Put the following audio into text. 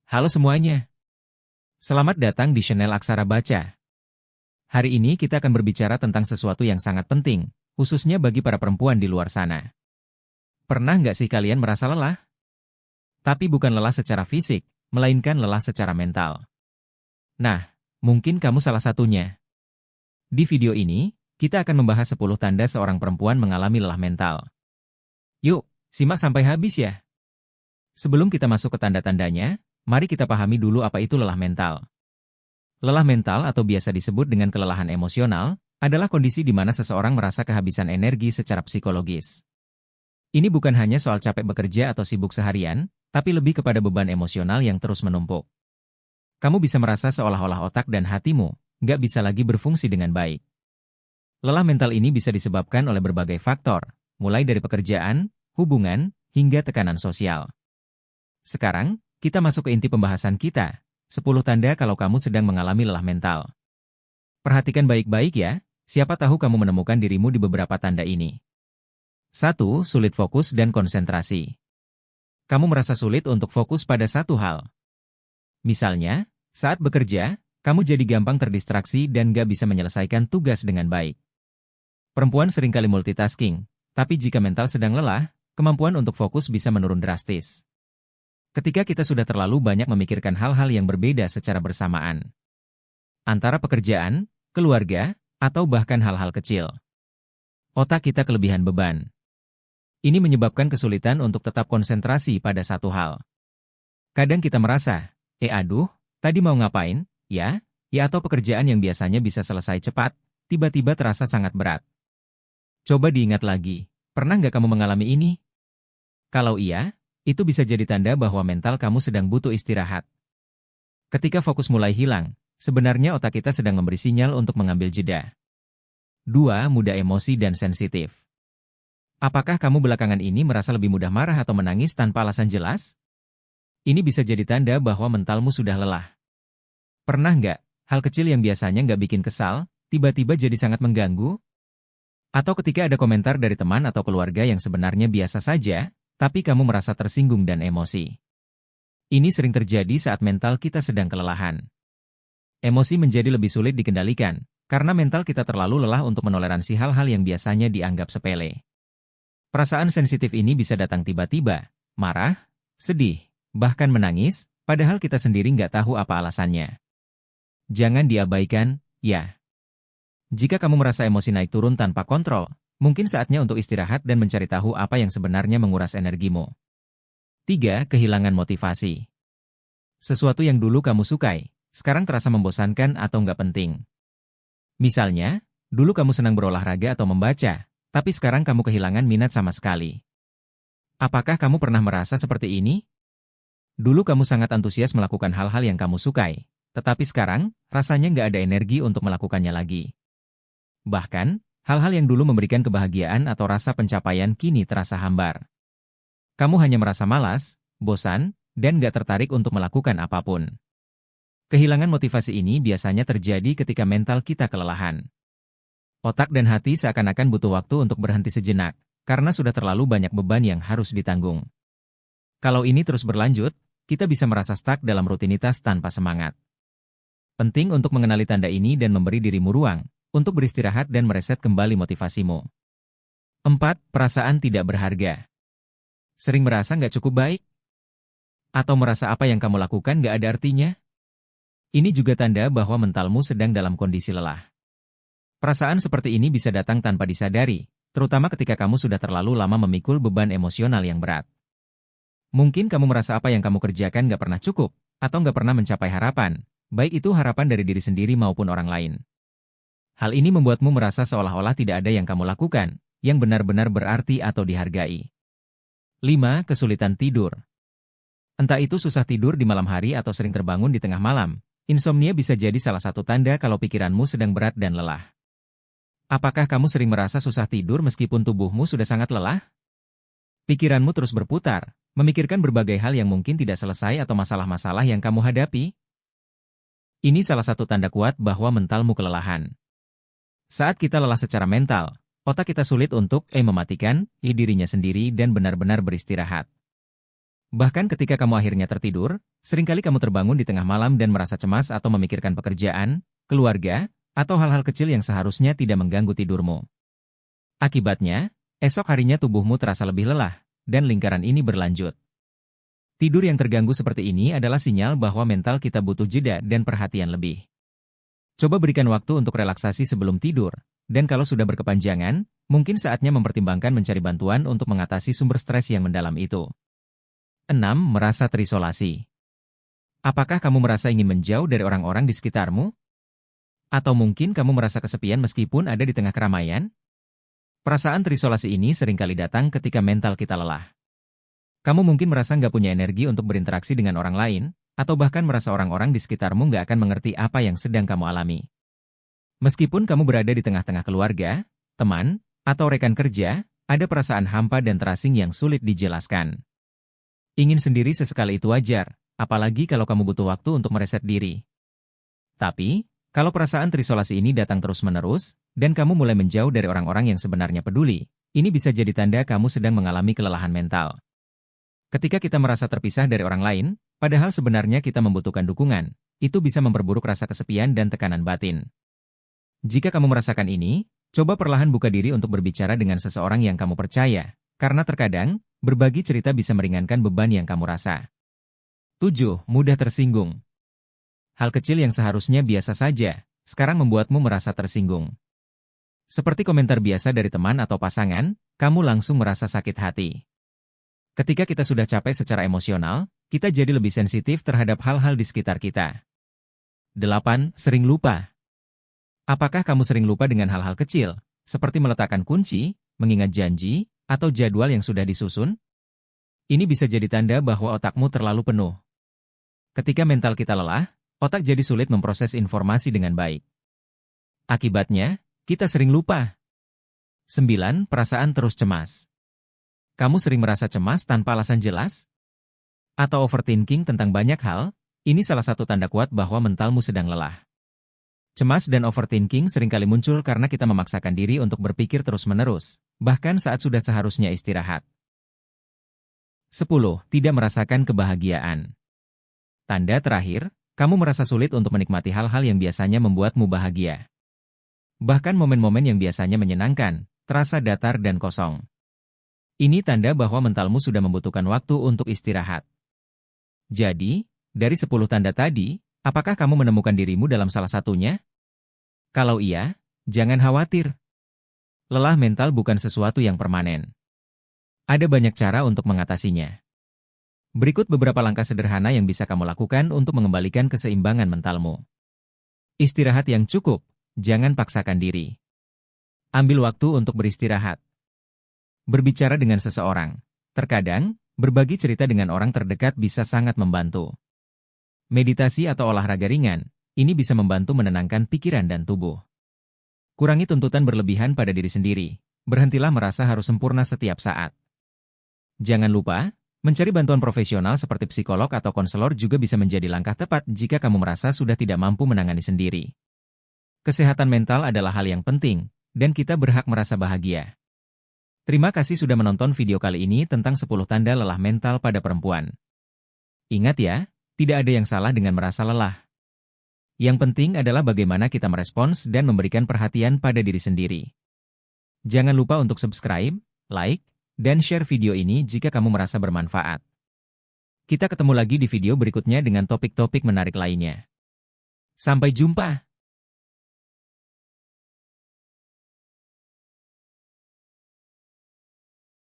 Halo semuanya, selamat datang di channel Aksara Baca. Hari ini kita akan berbicara tentang sesuatu yang sangat penting, khususnya bagi para perempuan di luar sana. Pernah nggak sih kalian merasa lelah? Tapi bukan lelah secara fisik, melainkan lelah secara mental. Nah, mungkin kamu salah satunya. Di video ini, kita akan membahas 10 tanda seorang perempuan mengalami lelah mental. Yuk, simak sampai habis ya. Sebelum kita masuk ke tanda-tandanya, mari kita pahami dulu apa itu lelah mental. Lelah mental atau biasa disebut dengan kelelahan emosional, adalah kondisi di mana seseorang merasa kehabisan energi secara psikologis. Ini bukan hanya soal capek bekerja atau sibuk seharian, tapi lebih kepada beban emosional yang terus menumpuk. Kamu bisa merasa seolah-olah otak dan hatimu nggak bisa lagi berfungsi dengan baik. Lelah mental ini bisa disebabkan oleh berbagai faktor, mulai dari pekerjaan, hubungan, hingga tekanan sosial. Sekarang, kita masuk ke inti pembahasan kita, 10 tanda kalau kamu sedang mengalami lelah mental. Perhatikan baik-baik ya, siapa tahu kamu menemukan dirimu di beberapa tanda ini. 1. Sulit fokus dan konsentrasi. Kamu merasa sulit untuk fokus pada satu hal. Misalnya, saat bekerja, kamu jadi gampang terdistraksi dan gak bisa menyelesaikan tugas dengan baik. Perempuan seringkali multitasking, tapi jika mental sedang lelah, kemampuan untuk fokus bisa menurun drastis. Ketika kita sudah terlalu banyak memikirkan hal-hal yang berbeda secara bersamaan. Antara pekerjaan, keluarga, atau bahkan hal-hal kecil. Otak kita kelebihan beban. Ini menyebabkan kesulitan untuk tetap konsentrasi pada satu hal. Kadang kita merasa, aduh, tadi mau ngapain, ya, atau pekerjaan yang biasanya bisa selesai cepat, tiba-tiba terasa sangat berat. Coba diingat lagi, pernah nggak kamu mengalami ini? Kalau iya, itu bisa jadi tanda bahwa mental kamu sedang butuh istirahat. Ketika fokus mulai hilang, sebenarnya otak kita sedang memberi sinyal untuk mengambil jeda. 2. Mudah emosi dan sensitif. Apakah kamu belakangan ini merasa lebih mudah marah atau menangis tanpa alasan jelas? Ini bisa jadi tanda bahwa mentalmu sudah lelah. Pernah nggak, hal kecil yang biasanya nggak bikin kesal, tiba-tiba jadi sangat mengganggu? Atau ketika ada komentar dari teman atau keluarga yang sebenarnya biasa saja, tapi kamu merasa tersinggung dan emosi. Ini sering terjadi saat mental kita sedang kelelahan. Emosi menjadi lebih sulit dikendalikan, karena mental kita terlalu lelah untuk menoleransi hal-hal yang biasanya dianggap sepele. Perasaan sensitif ini bisa datang tiba-tiba, marah, sedih, bahkan menangis, padahal kita sendiri nggak tahu apa alasannya. Jangan diabaikan, ya. Jika kamu merasa emosi naik turun tanpa kontrol, mungkin saatnya untuk istirahat dan mencari tahu apa yang sebenarnya menguras energimu. 3. Kehilangan motivasi. Sesuatu yang dulu kamu sukai, sekarang terasa membosankan atau nggak penting. Misalnya, dulu kamu senang berolahraga atau membaca, tapi sekarang kamu kehilangan minat sama sekali. Apakah kamu pernah merasa seperti ini? Dulu kamu sangat antusias melakukan hal-hal yang kamu sukai, tetapi sekarang, rasanya nggak ada energi untuk melakukannya lagi. Bahkan, hal-hal yang dulu memberikan kebahagiaan atau rasa pencapaian kini terasa hambar. Kamu hanya merasa malas, bosan, dan gak tertarik untuk melakukan apapun. Kehilangan motivasi ini biasanya terjadi ketika mental kita kelelahan. Otak dan hati seakan-akan butuh waktu untuk berhenti sejenak, karena sudah terlalu banyak beban yang harus ditanggung. Kalau ini terus berlanjut, kita bisa merasa stuck dalam rutinitas tanpa semangat. Penting untuk mengenali tanda ini dan memberi dirimu ruang untuk beristirahat dan mereset kembali motivasimu. 4. Perasaan tidak berharga. Sering merasa nggak cukup baik? Atau merasa apa yang kamu lakukan nggak ada artinya? Ini juga tanda bahwa mentalmu sedang dalam kondisi lelah. Perasaan seperti ini bisa datang tanpa disadari, terutama ketika kamu sudah terlalu lama memikul beban emosional yang berat. Mungkin kamu merasa apa yang kamu kerjakan nggak pernah cukup, atau nggak pernah mencapai harapan, baik itu harapan dari diri sendiri maupun orang lain. Hal ini membuatmu merasa seolah-olah tidak ada yang kamu lakukan, yang benar-benar berarti atau dihargai. 5. Kesulitan tidur. Entah itu susah tidur di malam hari atau sering terbangun di tengah malam, insomnia bisa jadi salah satu tanda kalau pikiranmu sedang berat dan lelah. Apakah kamu sering merasa susah tidur meskipun tubuhmu sudah sangat lelah? Pikiranmu terus berputar, memikirkan berbagai hal yang mungkin tidak selesai atau masalah-masalah yang kamu hadapi? Ini salah satu tanda kuat bahwa mentalmu kelelahan. Saat kita lelah secara mental, otak kita sulit untuk mematikan dirinya sendiri dan benar-benar beristirahat. Bahkan ketika kamu akhirnya tertidur, seringkali kamu terbangun di tengah malam dan merasa cemas atau memikirkan pekerjaan, keluarga, atau hal-hal kecil yang seharusnya tidak mengganggu tidurmu. Akibatnya, esok harinya tubuhmu terasa lebih lelah, dan lingkaran ini berlanjut. Tidur yang terganggu seperti ini adalah sinyal bahwa mental kita butuh jeda dan perhatian lebih. Coba berikan waktu untuk relaksasi sebelum tidur, dan kalau sudah berkepanjangan, mungkin saatnya mempertimbangkan mencari bantuan untuk mengatasi sumber stres yang mendalam itu. 6. Merasa terisolasi. Apakah kamu merasa ingin menjauh dari orang-orang di sekitarmu? Atau mungkin kamu merasa kesepian meskipun ada di tengah keramaian? Perasaan terisolasi ini seringkali datang ketika mental kita lelah. Kamu mungkin merasa nggak punya energi untuk berinteraksi dengan orang lain, atau bahkan merasa orang-orang di sekitarmu nggak akan mengerti apa yang sedang kamu alami. Meskipun kamu berada di tengah-tengah keluarga, teman, atau rekan kerja, ada perasaan hampa dan terasing yang sulit dijelaskan. Ingin sendiri sesekali itu wajar, apalagi kalau kamu butuh waktu untuk mereset diri. Tapi, kalau perasaan terisolasi ini datang terus-menerus, dan kamu mulai menjauh dari orang-orang yang sebenarnya peduli, ini bisa jadi tanda kamu sedang mengalami kelelahan mental. Ketika kita merasa terpisah dari orang lain, padahal sebenarnya kita membutuhkan dukungan, itu bisa memperburuk rasa kesepian dan tekanan batin. Jika kamu merasakan ini, coba perlahan buka diri untuk berbicara dengan seseorang yang kamu percaya, karena terkadang, berbagi cerita bisa meringankan beban yang kamu rasa. 7. Mudah tersinggung. Hal kecil yang seharusnya biasa saja, sekarang membuatmu merasa tersinggung. Seperti komentar biasa dari teman atau pasangan, kamu langsung merasa sakit hati. Ketika kita sudah capek secara emosional, kita jadi lebih sensitif terhadap hal-hal di sekitar kita. 8. Sering lupa. Apakah kamu sering lupa dengan hal-hal kecil, seperti meletakkan kunci, mengingat janji, atau jadwal yang sudah disusun? Ini bisa jadi tanda bahwa otakmu terlalu penuh. Ketika mental kita lelah, otak jadi sulit memproses informasi dengan baik. Akibatnya, kita sering lupa. 9. Perasaan terus cemas. Kamu sering merasa cemas tanpa alasan jelas? Atau overthinking tentang banyak hal? Ini salah satu tanda kuat bahwa mentalmu sedang lelah. Cemas dan overthinking seringkali muncul karena kita memaksakan diri untuk berpikir terus-menerus, bahkan saat sudah seharusnya istirahat. 10. Tidak merasakan kebahagiaan. Tanda terakhir, kamu merasa sulit untuk menikmati hal-hal yang biasanya membuatmu bahagia. Bahkan momen-momen yang biasanya menyenangkan, terasa datar dan kosong. Ini tanda bahwa mentalmu sudah membutuhkan waktu untuk istirahat. Jadi, dari 10 tanda tadi, apakah kamu menemukan dirimu dalam salah satunya? Kalau iya, jangan khawatir. Lelah mental bukan sesuatu yang permanen. Ada banyak cara untuk mengatasinya. Berikut beberapa langkah sederhana yang bisa kamu lakukan untuk mengembalikan keseimbangan mentalmu. Istirahat yang cukup, jangan paksakan diri. Ambil waktu untuk beristirahat. Berbicara dengan seseorang. Terkadang, berbagi cerita dengan orang terdekat bisa sangat membantu. Meditasi atau olahraga ringan, ini bisa membantu menenangkan pikiran dan tubuh. Kurangi tuntutan berlebihan pada diri sendiri. Berhentilah merasa harus sempurna setiap saat. Jangan lupa, mencari bantuan profesional seperti psikolog atau konselor juga bisa menjadi langkah tepat jika kamu merasa sudah tidak mampu menangani sendiri. Kesehatan mental adalah hal yang penting, dan kita berhak merasa bahagia. Terima kasih sudah menonton video kali ini tentang 10 tanda lelah mental pada perempuan. Ingat ya, tidak ada yang salah dengan merasa lelah. Yang penting adalah bagaimana kita merespons dan memberikan perhatian pada diri sendiri. Jangan lupa untuk subscribe, like, dan share video ini jika kamu merasa bermanfaat. Kita ketemu lagi di video berikutnya dengan topik-topik menarik lainnya. Sampai jumpa!